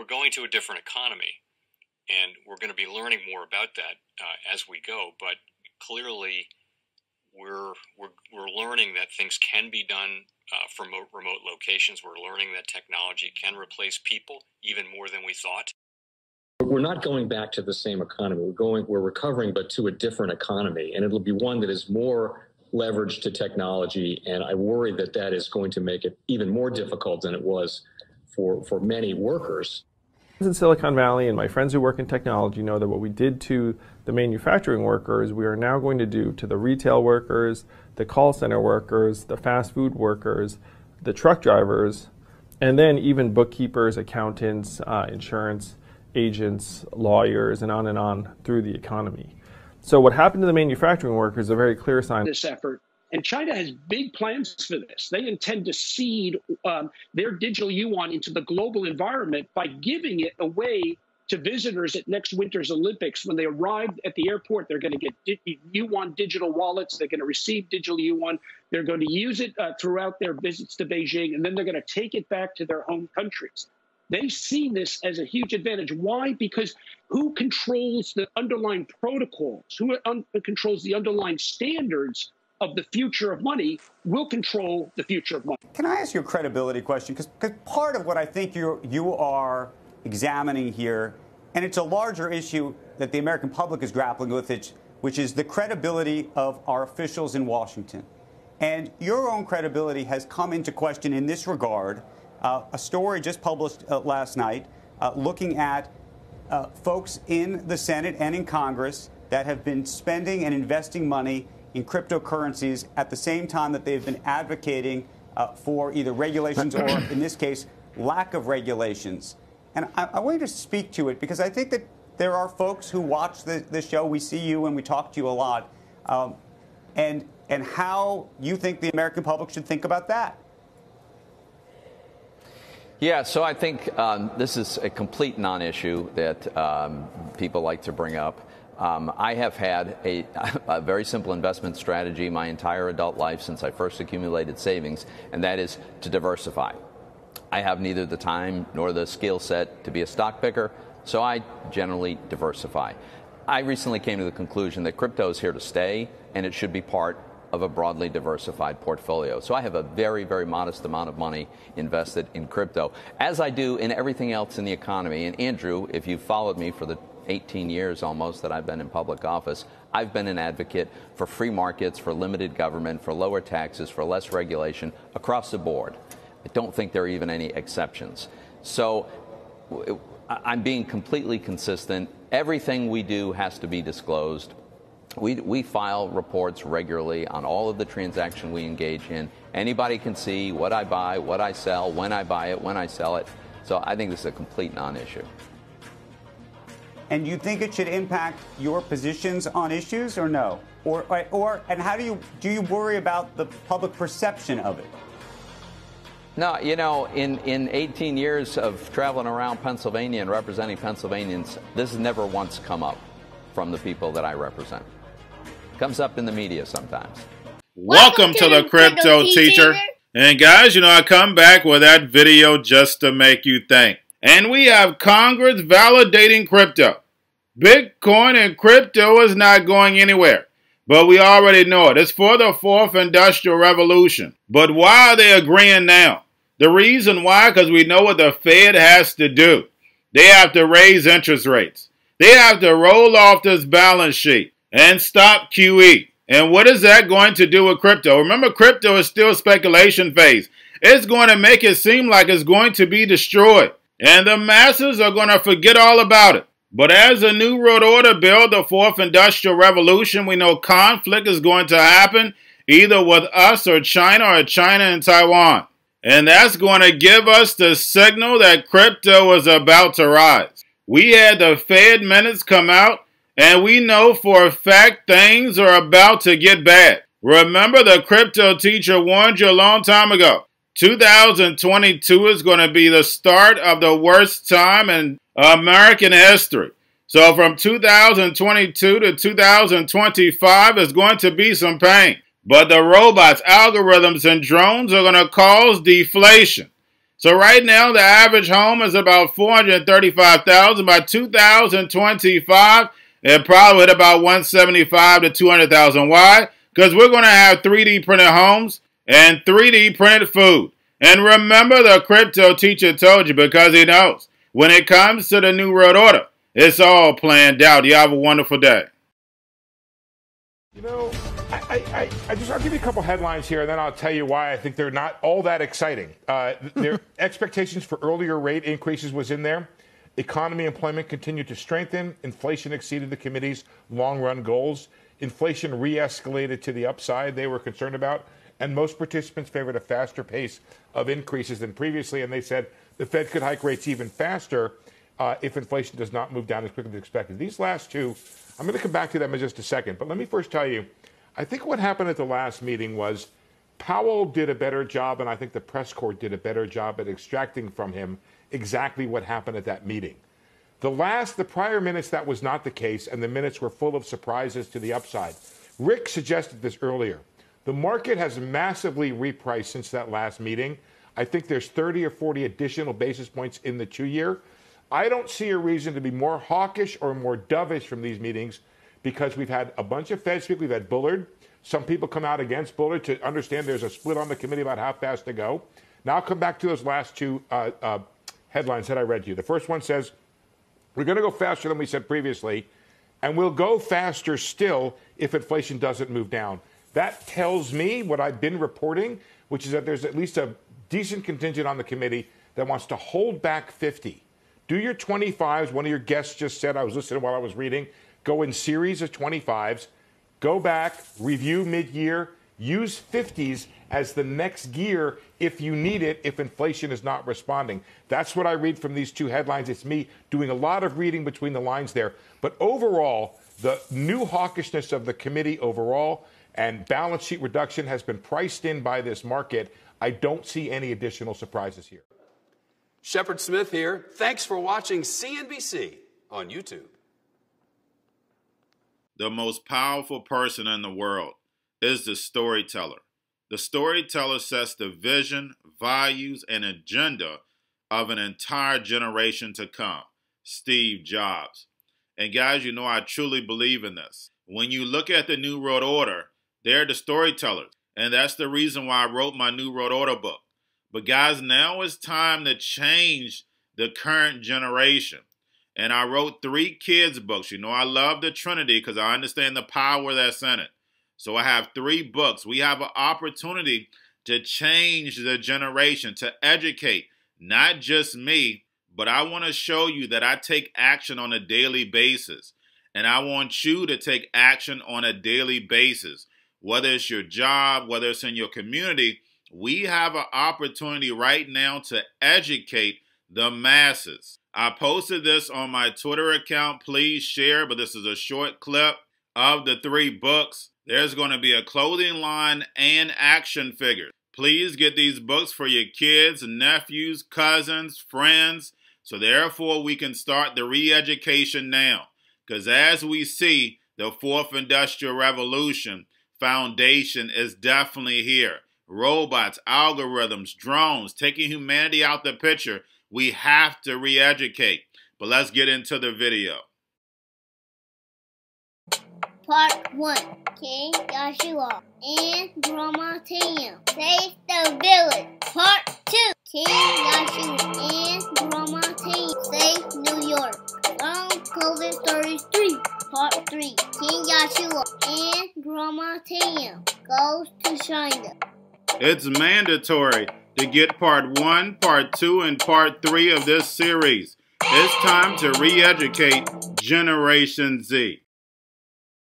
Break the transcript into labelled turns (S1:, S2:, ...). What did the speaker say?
S1: going to a different economy, and we're going to be learning more about that as we go. But clearly, we're learning that things can be done from remote locations. We're learning that technology can replace people even more than we thought.
S2: We're not going back to the same economy. We're recovering, but to a different economy, and it'll be one that is more leveraged to technology. And I worry that that is going to make it even more difficult than it was for many workers.
S3: In Silicon Valley, and my friends who work in technology know that what we did to the manufacturing workers, we are now going to do to the retail workers, the call center workers, the fast food workers, the truck drivers, and then even bookkeepers, accountants, insurance agents, lawyers, and on through the economy. So what happened to the manufacturing workers is a very clear sign.
S4: This effort. And China has big plans for this. They intend to seed their digital yuan into the global environment by giving it away to visitors at next winter's Olympics. When they arrive at the airport, they're going to get yuan digital wallets. They're going to receive digital yuan. They're going to use it throughout their visits to Beijing, and then they're going to take it back to their home countries. They see this as a huge advantage. Why? Because who controls the underlying protocols, who controls the underlying standards of the future of money will control the future of money.
S5: Can I ask you a credibility question? Because part of what I think you are examining here, and it's a larger issue that the American public is grappling with, which is the credibility of our officials in Washington. And your own credibility has come into question in this regard. A story just published last night looking at folks in the Senate and in Congress that have been spending and investing money in cryptocurrencies at the same time that they've been advocating for either regulations or, in this case, lack of regulations. And I want you to speak to it because I think that there are folks who watch the show. We see you and we talk to you a lot. And how you think the American public should think about that.
S6: Yeah, so I think this is a complete non-issue that people like to bring up. I have had a very simple investment strategy my entire adult life since I first accumulated savings, and that is to diversify. I have neither the time nor the skill set to be a stock picker, so I generally diversify. I recently came to the conclusion that crypto is here to stay, and it should be part of a broadly diversified portfolio. So I have a very, very modest amount of money invested in crypto, as I do in everything else in the economy. And Andrew, if you've followed me for the 18 years almost that I've been in public office, I've been an advocate for free markets, for limited government, for lower taxes, for less regulation across the board. I don't think there are even any exceptions. So I'm being completely consistent. Everything we do has to be disclosed. We file reports regularly on all of the transactions we engage in. Anybody can see what I buy, what I sell, when I buy it, when I sell it. So I think this is a complete non-issue.
S5: And you think it should impact your positions on issues or no? And how do you worry about the public perception of it?
S6: No, you know, in 18 years of traveling around Pennsylvania and representing Pennsylvanians, this has never once come up from the people that I represent. Comes up in the media sometimes.
S7: Welcome to the Crypto Teacher. And guys, you know, I come back with that video just to make you think. And we have Congress validating crypto. Bitcoin and crypto is not going anywhere. But we already know it. It's for the fourth industrial revolution. But why are they agreeing now? The reason why, because we know what the Fed has to do. They have to raise interest rates. They have to roll off this balance sheet and stop QE. And what is that going to do with crypto? Remember, crypto is still speculation phase. It's going to make it seem like it's going to be destroyed. And the masses are going to forget all about it. But as the New World Order builds the fourth industrial revolution, we know conflict is going to happen either with us or China and Taiwan. And that's going to give us the signal that crypto is about to rise. We had the Fed minutes come out, and we know for a fact things are about to get bad. Remember, the Crypto Teacher warned you a long time ago. 2022 is going to be the start of the worst time in American history. So from 2022 to 2025 is going to be some pain. But the robots, algorithms, and drones are going to cause deflation. So right now, the average home is about $435,000. By 2025, it probably hit about $175,000 to $200,000. Why? Because we're going to have 3D printed homes and 3D printed food. And remember, the crypto teacher told you, because he knows. When it comes to the New World Order, it's all planned out. You have a wonderful day.
S8: You know, I'll give you a couple headlines here, and then I'll tell you why I think they're not all that exciting. Their expectations for earlier rate increases was in there. Economy employment continued to strengthen. Inflation exceeded the committee's long-run goals. Inflation re-escalated to the upside they were concerned about, and most participants favored a faster pace of increases than previously, and they said the Fed could hike rates even faster if inflation does not move down as quickly as expected. These last two, I'm going to come back to them in just a second, but let me first tell you, I think what happened at the last meeting was Powell did a better job, and I think the press corps did a better job at extracting from him exactly what happened at that meeting. The prior minutes, that was not the case, and the minutes were full of surprises to the upside. Rick suggested this earlier. The market has massively repriced since that last meeting. I think there's 30 or 40 additional basis points in the 2-year. I don't see a reason to be more hawkish or more dovish from these meetings because we've had a bunch of Fed speak. We've had Bullard. Some people come out against Bullard to understand there's a split on the committee about how fast to go. Now I'll come back to those last two headlines that I read to you. The first one says, we're going to go faster than we said previously, and we'll go faster still if inflation doesn't move down. That tells me what I've been reporting, which is that there's at least a decent contingent on the committee that wants to hold back 50. Do your 25s. One of your guests just said, I was listening while I was reading, go in series of 25s, go back, review mid-year, use 50s as the next gear if you need it, if inflation is not responding. That's what I read from these two headlines. It's me doing a lot of reading between the lines there. But overall, the new hawkishness of the committee overall and balance sheet reduction has been priced in by this market. I don't see any additional surprises here.
S9: Shepard Smith here. Thanks for watching CNBC on YouTube.
S7: The most powerful person in the world is the storyteller. The storyteller sets the vision, values, and agenda of an entire generation to come. Steve Jobs. And guys, you know I truly believe in this. When you look at the New World Order, they're the storytellers. And that's the reason why I wrote my New World Order book. But guys, now it's time to change the current generation. And I wrote 3 kids' books. You know, I love the Trinity because I understand the power that's in it. So I have 3 books. We have an opportunity to change the generation, to educate, not just me, but I want to show you that I take action on a daily basis. And I want you to take action on a daily basis. Whether it's your job, whether it's in your community, we have an opportunity right now to educate the masses. I posted this on my Twitter account. Please share, but this is a short clip of the 3 books. There's going to be a clothing line and action figures. Please get these books for your kids, nephews, cousins, friends, so therefore we can start the re-education now. Because as we see, the 4th Industrial Revolution foundation is definitely here. Robots, algorithms, drones, taking humanity out the picture. We have to re-educate. But let's get into the video.
S10: Part 1. King Joshua and Grandma Tam save the village. Part 2. King Joshua and Grandma Tam save New York from COVID-33. Part 3. King Joshua and Grandma Tam goes to China.
S7: It's mandatory to get part 1, part 2, and part 3 of this series. It's time to re-educate Generation Z.